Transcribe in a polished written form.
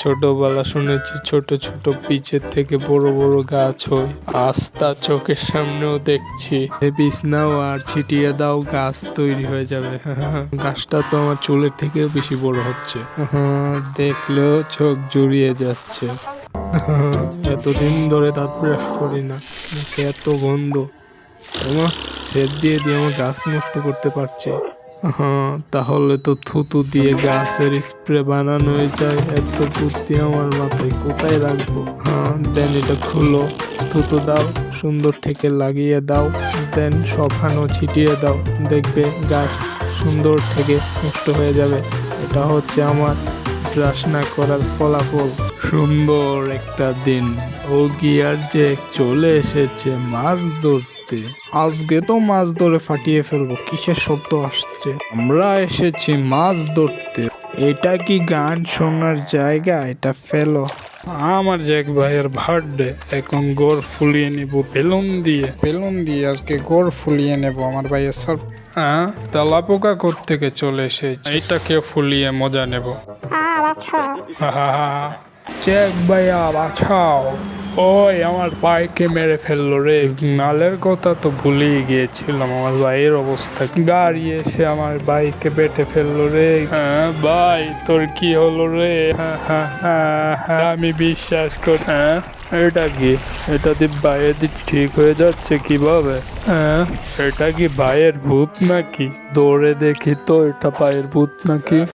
ছোটবেলা শুনেছি ছোট ছোট পিচের থেকে বড় বড় গাছ হয়, আজ তা চোখের সামনেও দেখছি। বীজ নাও আর ছিটিয়ে দাও, গাছ তৈরি হয়ে যাবে। গাছটা তো আমার চুলের থেকেও বেশি বড় হচ্ছে। দেখলেও চোখ জুড়িয়ে যাচ্ছে। এতদিন ধরে দাঁত ব্রাশ করি না, মুখে এত গন্ধ। তোমার ছেদ দিয়ে দিয়ে আমার গাছ নষ্ট করতে পারছে। তাহলে তো থুতু দিয়ে গাছের স্প্রে বানানোই যায়। এত বুদ্ধি আমার মাথায় কোথায় রাখবো? দেন এটা খুলো, থুতু দাও, সুন্দর থেকে লাগিয়ে দাও, দেন সফানো ছিটিয়ে দাও, দেখবে গাছ সুন্দর থেকে নষ্ট হয়ে যাবে। এটা হচ্ছে আমার ব্রাশ না করার ফলাফল। সুন্দর একটা দিন, ও গিয়ার যে চলে এসেছে মাছ ধরতে। আজকে তো মাছ ধরে ফাটিয়ে ফেলবো। কিসের শব্দ আসছে? আমরা এসেছি মাছ ধরতে। এটা কি গান শোনার জায়গা? এটা ফেলো। আমার জ্যাক ভাইয়ের বার্থডে, এখন গোড় ফুলিয়ে নিব বেলুন দিয়ে। আজকে গোড় ফুলিয়ে নেব আমার ভাইয়ের সব। তেলা পোকা থেকে চলে এসেছে, এইটাকে ফুলিয়ে মজা নেব। জ্যাক ভাইয়া বাঁচাও! ওই আমার ভাইকে মেরে ফেললো রে। নালের কথা তো ভুলেই গিয়েছিলাম, আমার ভাইয়ের অবস্থা। গাড়ি এসে আমার ভাইকে বেটে ফেললো রে। ভাই তোর কি হলো রে? আমি বিশ্বাস করি। এটা কি? এটা দিয়ে ভাইয়ের ঠিক হয়ে যাচ্ছে কিভাবে? এটা কি ভাইয়ের ভূত নাকি? দৌড়ে দেখি তো এটা ভাইয়ের ভূত নাকি।